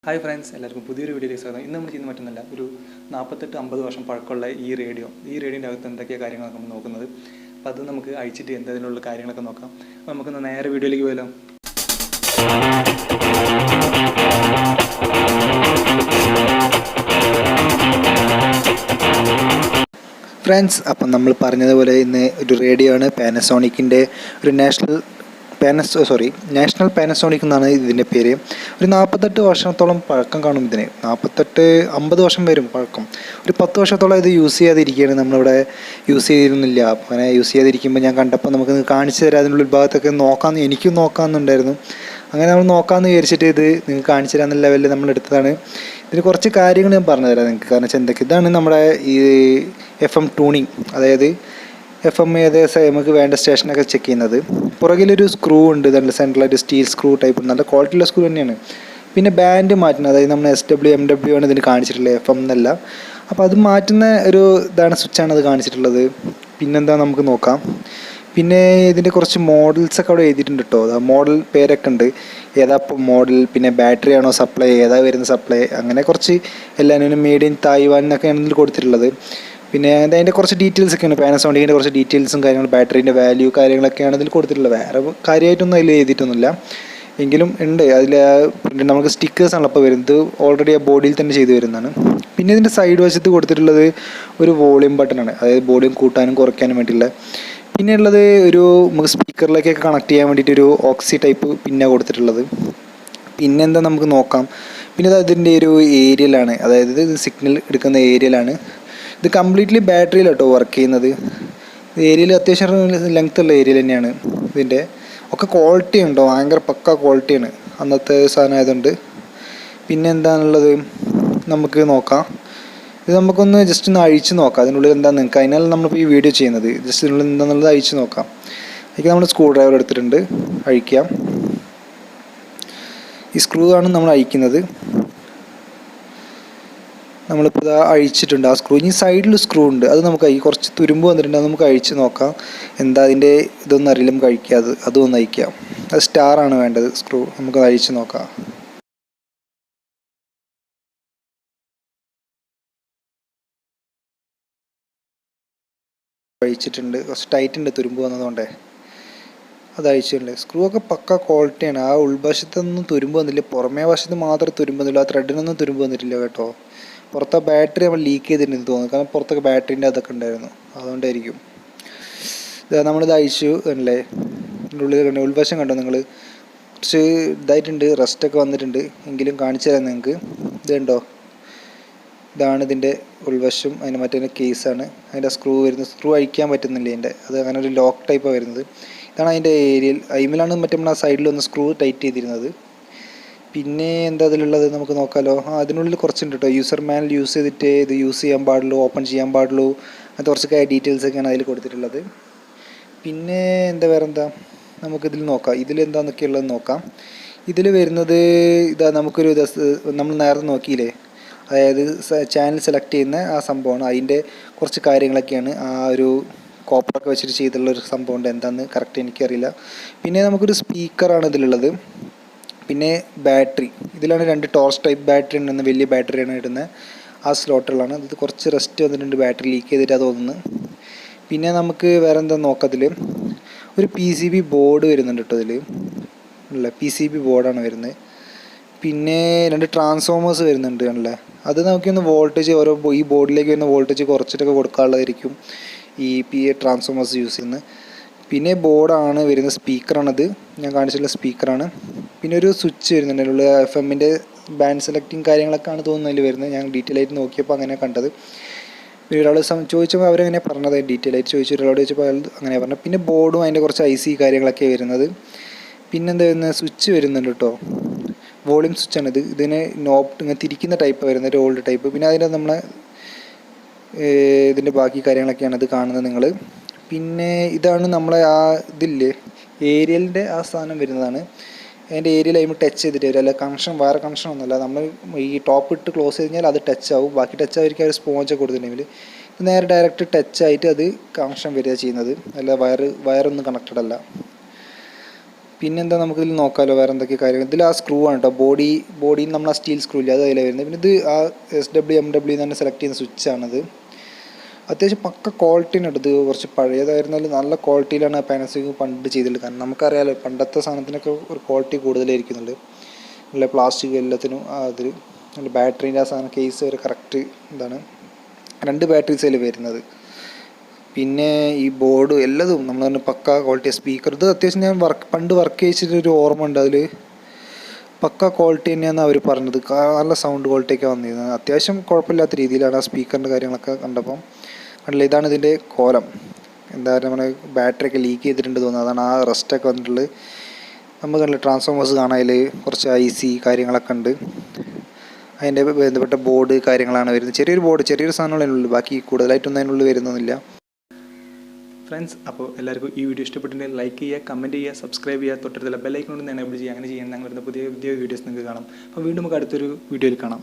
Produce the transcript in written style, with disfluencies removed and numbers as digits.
Hi friends, എല്ലാവർക്കും പുതിയൊരു വീഡിയോയിലേക്ക് സ്വാഗതം. ഇന്ന് നമ്മൾ ചെയ്യുന്ന മറ്റൊന്നല്ല, ഒരു 48-50 വർഷം പഴക്കമുള്ള ഈ റേഡിയോൻ്റെ അകത്ത് എന്തൊക്കെയാണ് കാര്യങ്ങളൊക്കെ നമ്മൾ നോക്കുന്നത്. അപ്പോൾ അത് നമുക്ക് അഴിച്ചിട്ട് എന്തെങ്കിലുള്ള കാര്യങ്ങളൊക്കെ നോക്കാം. അപ്പോൾ നമുക്കൊന്ന് നേരെ വീഡിയോയിലേക്ക് പോയാലോ. ഫ്രണ്ട്സ്, അപ്പം നമ്മൾ പറഞ്ഞതുപോലെ ഇന്ന് ഒരു റേഡിയോ ആണ്. പാനസോണിക്കിൻ്റെ ഒരു നാഷണൽ പാനസോണിക് എന്നാണ് ഇതിൻ്റെ പേര്. ഒരു 48 വർഷത്തോളം പഴക്കം കാണും ഇതിന്. 48-50 വർഷം വരും പഴക്കം. ഒരു 10 വർഷത്തോളം ഇത് യൂസ് ചെയ്യാതിരിക്കുകയാണ്. നമ്മളിവിടെ യൂസ് ചെയ്തിരുന്നില്ല. അങ്ങനെ യൂസ് ചെയ്യാതിരിക്കുമ്പോൾ ഞാൻ കണ്ടപ്പോൾ നമുക്ക് കാണിച്ചു തരാം. അതിനുള്ള ഭാഗത്തൊക്കെ എനിക്കും നോക്കാമെന്നുണ്ടായിരുന്നു. അങ്ങനെ നമ്മൾ നോക്കാമെന്ന് വിചാരിച്ചിട്ട് ഇത് നിങ്ങൾക്ക് കാണിച്ചു തരാമെന്ന ലെവലിൽ നമ്മൾ എടുത്തതാണ്. ഇതിന് കുറച്ച് കാര്യങ്ങൾ ഞാൻ പറഞ്ഞു തരാം നിങ്ങൾക്ക്. കാരണം വെച്ചാൽ എന്തൊക്കെ ഇതാണ് നമ്മുടെ ഈ FM ട്യൂണിങ്, അതായത് FM ഏകദേശം നമുക്ക് വേണ്ട സ്റ്റേഷനൊക്കെ ചെക്ക് ചെയ്യുന്നത്. പുറകിലൊരു സ്ക്രൂ ഉണ്ട്, നല്ല സെൻട്രലായിട്ട് സ്റ്റീൽ സ്ക്രൂ ടൈപ്പ്, നല്ല ക്വാളിറ്റിയുള്ള സ്ക്രൂ തന്നെയാണ്. പിന്നെ ബാൻഡ് മാറ്റുന്നത്, അതായത് നമ്മൾ SW MW ആണ് ഇതിന് കാണിച്ചിട്ടുള്ളത്, FM എന്നല്ല. അപ്പോൾ അത് മാറ്റുന്ന ഒരു സ്വിച്ചാണ് അത് കാണിച്ചിട്ടുള്ളത്. പിന്നെന്താ നമുക്ക് നോക്കാം. പിന്നെ ഇതിൻ്റെ കുറച്ച് മോഡൽസൊക്കെ അവിടെ എഴുതിയിട്ടുണ്ട് കേട്ടോ. മോഡൽ പേരൊക്കെ ഉണ്ട്, ഏതാ മോഡൽ, പിന്നെ ബാറ്ററി ആണോ സപ്ലൈ, ഏതാ വരുന്ന സപ്ലൈ, അങ്ങനെ കുറച്ച് എല്ലാവരും മെയ്ഡ് ഇൻ തായ്വാൻ എന്നൊക്കെയാണ് ഇതിൽ കൊടുത്തിട്ടുള്ളത്. പിന്നെ അതിൻ്റെ കുറച്ച് ഡീറ്റെയിൽസ് ഒക്കെയാണ്, പാനസോണിക്കിൻ്റെ കുറച്ച് ഡീറ്റെയിൽസും കാര്യങ്ങളും, ബാറ്ററീൻ്റെ വാല്യൂ കാര്യങ്ങളൊക്കെയാണ് ഇതിൽ കൊടുത്തിട്ടുള്ളത്. വേറെ കാര്യമായിട്ടൊന്നും അതിൽ എഴുതിയിട്ടൊന്നുമില്ല, എങ്കിലും ഉണ്ട് അതിൽ. നമുക്ക് സ്റ്റിക്കേഴ്സാണ് ഇപ്പോൾ വരുന്നത്, ഓൾറെഡി ആ ബോഡിയിൽ തന്നെ ചെയ്ത് വരുന്നതാണ്. പിന്നെ ഇതിൻ്റെ സൈഡ് വശത്ത് കൊടുത്തിട്ടുള്ളത് ഒരു വോളിയം ബട്ടണാണ്, അതായത് വോളിയം കൂട്ടാനും കുറയ്ക്കാനും വേണ്ടിയുള്ള. പിന്നെ ഉള്ളത് നമുക്ക് സ്പീക്കറിലേക്കൊക്കെ കണക്ട് ചെയ്യാൻ വേണ്ടിയിട്ട് ഒരു ഓക്സി ടൈപ്പ് പിന്നെ കൊടുത്തിട്ടുള്ളത്. പിന്നെന്താ നമുക്ക് നോക്കാം. പിന്നെ അതിൻ്റെ ഒരു ഏരിയലാണ്, അതായത് ഇത് സിഗ്നൽ എടുക്കുന്ന ഏരിയലാണ്. ഇത് കംപ്ലീറ്റ്ലി ബാറ്ററിയിലാട്ടോ വർക്ക് ചെയ്യുന്നത്. ഏരിയയിൽ അത്യാവശ്യം ലെങ്ത് ഉള്ള ഏരിയയിൽ തന്നെയാണ്. ഇതിൻ്റെ ഒക്കെ ക്വാളിറ്റി ഉണ്ടോ, ഭയങ്കര പക്ക ക്വാളിറ്റിയാണ് അന്നത്തെ സാധനം ആയതുകൊണ്ട്. പിന്നെ എന്താണുള്ളത് നമുക്ക് നോക്കാം. ഇത് നമുക്കൊന്ന് ജസ്റ്റ് ഒന്ന് അഴിച്ച് നോക്കാം, അതിനുള്ളിൽ എന്താണെന്ന് നിങ്ങൾക്ക്. അതിനാണ് നമ്മളിപ്പോൾ ഈ വീഡിയോ ചെയ്യുന്നത്. ജസ്റ്റ് ഇതിനുള്ളിൽ എന്താണെന്നുള്ളത് അഴിച്ച് നോക്കാം. അതിലേക്ക് നമ്മൾ സ്ക്രൂ ഡ്രൈവർ എടുത്തിട്ടുണ്ട്, അഴിക്കാം. ഈ സ്ക്രൂ ആണ് നമ്മൾ അഴിക്കുന്നത്. നമ്മളിപ്പോൾ ഇത് അഴിച്ചിട്ടുണ്ട് ആ സ്ക്രൂ. ഇനി സൈഡിൽ സ്ക്രൂ ഉണ്ട്, അത് നമുക്ക് കുറച്ച് തുരുമ്പ് വന്നിട്ടുണ്ട്, അത് നമുക്ക് അഴിച്ച് നോക്കാം. എന്താ അതിൻ്റെ ഇതൊന്നും അറിയില്ല, നമുക്ക് അഴിക്കാം. അതൊന്ന് അഴിക്കാം. അത് സ്റ്റാറാണ് വേണ്ടത് സ്ക്രൂ. നമുക്ക് അഴിച്ച് നോക്കാം. അഴിച്ചിട്ടുണ്ട്, കുറച്ച് ടൈറ്റ് ഉണ്ട് തുരുമ്പ് വന്നതുകൊണ്ടേ. അത് അഴിച്ചിട്ടുണ്ട്. സ്ക്രൂ ഒക്കെ പക്ക ക്വാളിറ്റിയാണ്. ആ ഉൾവശത്തൊന്നും തുരുമ്പ് വന്നില്ല, പുറമേ വശത്ത് മാത്രമേ തുരുമ്പ് വന്നില്ല. ആ ത്രെഡിനൊന്നും തുരുമ്പ് വന്നിട്ടില്ല കേട്ടോ. പുറത്തെ ബാറ്ററി നമ്മൾ ലീക്ക് ചെയ്തിട്ടുണ്ടെന്ന് തോന്നുന്നു, കാരണം പുറത്തൊക്കെ ബാറ്ററീൻ്റെ അതൊക്കെ ഉണ്ടായിരുന്നു, അതുകൊണ്ടായിരിക്കും. നമ്മളിത് അഴിച്ചു അല്ലേ. ഇതിൻ്റെ ഉള്ളിൽ കണ്ടോ, ഉൾവശം കണ്ടോ നിങ്ങൾ, കുറച്ച് ഇതായിട്ടുണ്ട്, റസ്റ്റൊക്കെ വന്നിട്ടുണ്ട്. എങ്കിലും കാണിച്ചു തരാം നിങ്ങൾക്ക്. ഇത് കണ്ടോ, ഇതാണ് ഇതിൻ്റെ ഉൾവശം. അതിന് മറ്റേ കേസാണ്, അതിൻ്റെ സ്ക്രൂ വരുന്നത്. സ്ക്രൂ അഴിക്കാൻ പറ്റുന്നില്ല ഇതിൻ്റെ, അത് അങ്ങനെ ഒരു ലോക്ക് ടൈപ്പാണ് വരുന്നത്. ഇതാണ് അതിൻ്റെ ഏരിയൽ. അതിലാണ് മറ്റേ നമ്മൾ ആ സൈഡിലൊന്ന് സ്ക്രൂ ടൈറ്റ് ചെയ്തിരുന്നത്. പിന്നെ എന്താ അതിലുള്ളത് നമുക്ക് നോക്കാമല്ലോ. അതിനുള്ളിൽ കുറച്ചുണ്ട് കേട്ടോ. യൂസർ മാനുവൽ യൂസ് ചെയ്തിട്ട് ഇത് യൂസ് ചെയ്യാൻ പാടുള്ളൂ, ഓപ്പൺ ചെയ്യാൻ പാടുള്ളൂ, അങ്ങനത്തെ കുറച്ചൊക്കെ ഡീറ്റെയിൽസൊക്കെയാണ് അതിൽ കൊടുത്തിട്ടുള്ളത്. പിന്നെ വേറെന്താ നമുക്കിതിൽ നോക്കാം. ഇതിലെന്താന്നൊക്കെ ഉള്ളത് നോക്കാം. ഇതിൽ വരുന്നത് നമുക്കൊരു നമ്മൾ നേരത്തെ നോക്കിയില്ലേ, അതായത് ചാനൽ സെലക്ട് ചെയ്യുന്ന ആ സംഭവമാണ്. അതിൻ്റെ കുറച്ച് കാര്യങ്ങളൊക്കെയാണ് ആ ഒരു കോപ്പറൊക്കെ വെച്ചിട്ട് ചെയ്തിട്ടുള്ളൊരു സംഭവമുണ്ട്. എന്താണെന്ന് കറക്റ്റ് എനിക്കറിയില്ല. പിന്നെ നമുക്കൊരു സ്പീക്കറാണ് ഇതിലുള്ളത്. പിന്നെ ബാറ്ററി ഇതിലാണ് 2 ടോർച്ച് ടൈപ്പ് ബാറ്ററി ഉണ്ടെന്ന്, വലിയ ബാറ്ററിയാണ് ഇടുന്നത്. ആ സ്ലോട്ടുകളാണ് ഇത്. കുറച്ച് റെസ്റ്റ് വന്നിട്ടുണ്ട്, ബാറ്ററി ലീക്ക് ചെയ്തിട്ട് തോന്നുന്നു. പിന്നെ നമുക്ക് വേറെ എന്താ നോക്കത്തിൽ ഒരു PCB ബോർഡ് വരുന്നുണ്ട് കേട്ടോ. ഇതിൽ അല്ല, PCB ബോർഡാണ് വരുന്നത്. പിന്നെ 2 ട്രാൻസ്ഫോമേഴ്സ് വരുന്നുണ്ട് അല്ലേ. അത് നമുക്കൊന്ന് വോൾട്ടേജ് ഈ ബോർഡിലേക്ക് വരുന്ന വോൾട്ടേജ് കുറച്ചിട്ടൊക്കെ കൊടുക്കാനുള്ളതായിരിക്കും ഈ ട്രാൻസ്ഫോമേഴ്സ് യൂസ് ചെയ്യുന്നത്. പിന്നെ ബോർഡാണ് വരുന്നത്, സ്പീക്കറാണത്, ഞാൻ കാണിച്ചിട്ടുള്ള സ്പീക്കറാണ്. പിന്നെ ഒരു സ്വിച്ച് വരുന്നുണ്ട് അതിനുള്ള FM-ൻ്റെ ബാൻഡ് സെലക്ടിങ് കാര്യങ്ങളൊക്കെയാണ് തോന്നുന്നത് അതിൽ വരുന്നത്. ഞാൻ ഡീറ്റെയിൽ ആയിട്ട് നോക്കിയപ്പോൾ അങ്ങനെ കണ്ടത്. പിന്നെ ഒരാൾ ചോദിച്ചപ്പോൾ അവരങ്ങനെ പറഞ്ഞത്, ഡീറ്റെയിൽ ആയിട്ട് ചോദിച്ചു ഒരാളോട് ചോദിച്ചപ്പോൾ അയാൾ അങ്ങനെ പറഞ്ഞത്. പിന്നെ ബോർഡും അതിൻ്റെ കുറച്ച് IC കാര്യങ്ങളൊക്കെ വരുന്നത്. പിന്നെന്താ വരുന്നത്, സ്വിച്ച് വരുന്നുണ്ട് കേട്ടോ. വോളിയം സ്വിച്ചാണിത്. ഇതിന് നോബ് ഇങ്ങനെ തിരിക്കുന്ന ടൈപ്പ് വരുന്നത്, ഒരു ഓൾഡ് ടൈപ്പ്. പിന്നെ അതിൻ്റെ നമ്മളെ ഇതിൻ്റെ ബാക്കി കാര്യങ്ങളൊക്കെയാണ് ഇത് കാണുന്നത് നിങ്ങൾ. പിന്നെ ഇതാണ് നമ്മളെ ആ ഇതില്ലേ ഏരിയലിൻ്റെ ആ സാധനം വരുന്നതാണ്. അതിൻ്റെ ഏരിയയിൽ അതിന് ടച്ച് ചെയ്തിട്ട് വരും, അല്ല കണക്ഷൻ വേറെ കണക്ഷൻ ഒന്നുമല്ല. നമ്മൾ ഈ ടോപ്പ് ഇട്ട് ക്ലോസ് കഴിഞ്ഞാൽ അത് ടച്ച് ആവും, ബാക്കി ടച്ച് ആയിരിക്കും ഒരു സ്പോഞ്ചൊക്കെ കൊടുത്തിട്ടുണ്ടെങ്കിൽ. ഇത് നേരെ ഡയറക്റ്റ് ടച്ച് ആയിട്ട് അത് കണക്ഷൻ വരിക ചെയ്യുന്നത്, അല്ല വയറൊന്നും കണക്റ്റഡ് അല്ല. പിന്നെന്താ നമുക്കിതിൽ നോക്കാമല്ലോ വേറെ എന്തൊക്കെ കാര്യങ്ങൾ. ഇതിൽ ആ സ്ക്രൂ ആണ് കേട്ടോ, ബോഡിയിൽ നമ്മൾ ആ സ്റ്റീൽ സ്ക്രൂ ഇല്ല, അത് അതിലാണ് വരുന്നത്. പിന്നെ ഇത് ആ SW MW തന്നെ സെലക്ട് ചെയ്യുന്ന സ്വിച്ചാണിത്. അത്യാവശ്യം പക്ക ക്വാളിറ്റിയാണ്. ഇത് കുറച്ച് പഴയതായിരുന്നാലും നല്ല ക്വാളിറ്റിയിലാണ് പാനസോണിക് പണ്ട് ചെയ്തിട്ടുള്ളത്. കാരണം നമുക്കറിയാമല്ലോ പണ്ടത്തെ സാധനത്തിനൊക്കെ ഒരു ക്വാളിറ്റി കൂടുതലായിരിക്കുന്നുണ്ട്. നല്ല പ്ലാസ്റ്റിക് എല്ലാത്തിനും അതിൽ നല്ല ബാറ്ററീൻ്റെ ആ സാധനം കേസ് വരെ കറക്റ്റ് ഇതാണ്. 2 ബാറ്ററീസ് അതിൽ വരുന്നത്. പിന്നെ ഈ ബോർഡ് എല്ലാതും നമ്മൾ തന്നെ പക്ക ക്വാളിറ്റി. സ്പീക്കർ ഇത് അത്യാവശ്യം ഞാൻ പണ്ട് വർക്ക് ചെയ്യിച്ചിട്ടൊരു ഓർമ്മ ഉണ്ട്, അതിൽ പക്ക ക്വാളിറ്റി തന്നെയാണ് അവർ പറഞ്ഞത്. നല്ല സൗണ്ട് ക്വാളിറ്റിയൊക്കെ വന്നിരുന്നത്. അത്യാവശ്യം കുഴപ്പമില്ലാത്ത രീതിയിലാണ് ആ സ്പീക്കറിൻ്റെ കാര്യങ്ങളൊക്കെ കണ്ടപ്പം. കണ്ടില്ല, ഇതാണ് ഇതിൻ്റെ കോലം. എന്താ പറയുക, നമ്മുടെ ബാറ്ററിയൊക്കെ ലീക്ക് ചെയ്തിട്ടുണ്ട് തോന്നുന്നത്, അതാണ് ആ റെസ്റ്റൊക്കെ വന്നിട്ടുള്ളത്. നമുക്ക് നല്ല ട്രാൻസ്ഫോമേഴ്സ് കാണാൻ, അതിൽ കുറച്ച് IC കാര്യങ്ങളൊക്കെ ഉണ്ട്. അതിൻ്റെ ബന്ധപ്പെട്ട ബോർഡ് കാര്യങ്ങളാണ് വരുന്നത്. ചെറിയൊരു സാധനങ്ങളതിനുള്ളിൽ, ബാക്കി കൂടുതലായിട്ടൊന്നും അതിനുള്ളിൽ വരുന്നൊന്നുമില്ല. ഫ്രണ്ട്സ്, അപ്പോൾ എല്ലാവർക്കും ഈ വീഡിയോ ഇഷ്ടപ്പെട്ടിട്ടുണ്ടെങ്കിൽ ലൈക്ക് ചെയ്യുക, കമൻറ്റ് ചെയ്യുക, സബ്സ്ക്രൈബ് ചെയ്യുക, തൊട്ടടുത്തുള്ള ബെല്ലൈക്കൺ കൊണ്ട് എനേബിൾ ചെയ്യുക. അങ്ങനെ ചെയ്യാൻ ഞങ്ങൾ വരുന്ന പുതിയ വീഡിയോസ് നിങ്ങൾക്ക് കാണാം. അപ്പോൾ വീണ്ടും നമുക്ക് അടുത്തൊരു വീഡിയോയിൽ കാണാം.